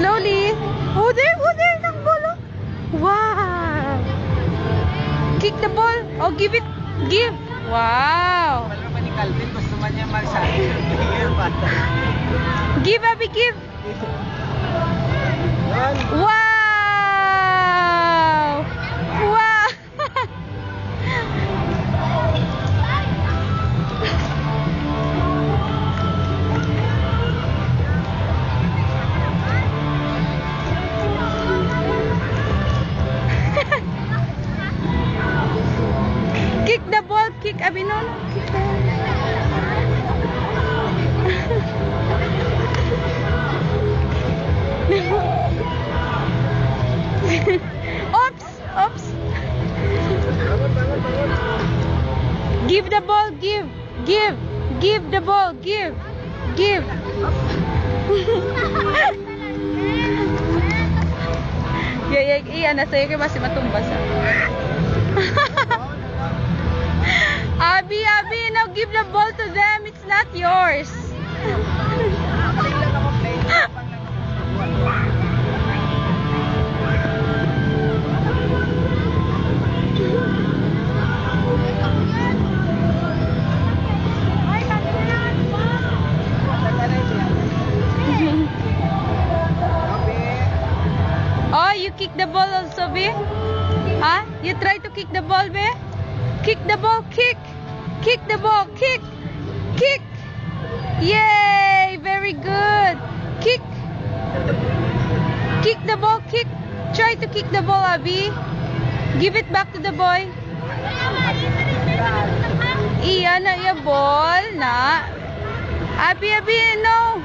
Slowly. Oh, there, ng ball. Wow. Kick the ball. Oh, give it. Give. Wow. Give, Abby, give. Wow. Wow. Kick the ball, kick, Abby, no, kick the ball. Oops, oops. Give the ball, give the ball, give. Iya, nasa'yo kayo masih matumbas. Abby, now give the ball to them. It's not yours. Oh, you kick the ball also, be? Huh? You try to kick the ball, be? Kick the ball, kick. Kick the ball, kick. Yay, very good. Kick the ball, kick. Try to kick the ball, Abby. Give it back to the boy. Iya na, iya ball na. Abby, no.